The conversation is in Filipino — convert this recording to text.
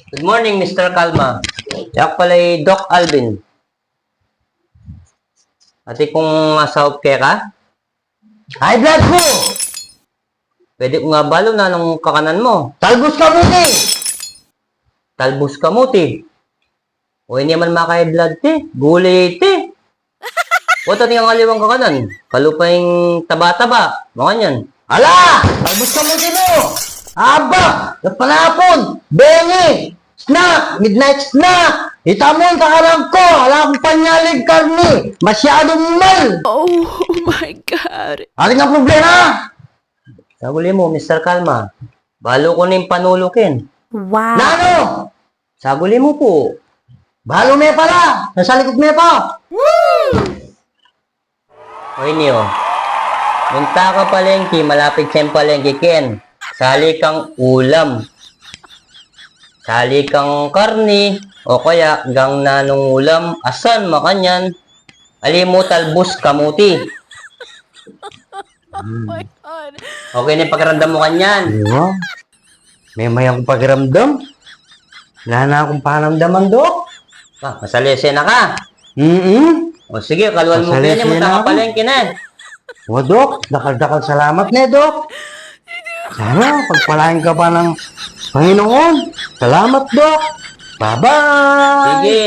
Good morning, Mr. Kalma. Yak pala'y Doc Alvin. Ati kung asawag ka? High blood ko! Pwede ko nga balo na nung kakanan mo. Talbos ka muna Talbos ka mo, ti. O hindi man maka-high blood, ti. Gulay, ti. O tati ang aliwang kakanan. Kalupang taba-taba. Mga yan. Ala! Talbos ka muna mo! Aba! Napanapon! Bengi! Snack! Midnight snack! Itamon kakalang ko! Ala akong panyalig karni! Masyadong mal! Oh my God. Ano nga problema? Saguli mo, Mr. Kalma. Balo ko na yung panulukin. Wow. Nano? Saguli mo po. Balo me pala! Nasa likod me pa! O inyo. Munta ka palengke, malapit siyang palengke, Ken. Sali kang ulam. Sali kang karni. O kaya, gang nanong ulam. Asan makanyan? Alimu talbos kamuti. Oh my God. Okay na yung pakiramdam mo kanyan. Ano? May mayang pakiramdam? Wala na akong pakiramdaman, Dok. Ah, masalese na ka. O sige, kaluan mo Masalese kanya, munta na ka ako. palengke na. O, Dok, dakal-dakal salamat na, Dok. Sana, pagpalain ka pa ng Panginoon. Salamat, Dok. Bye-bye! Sige.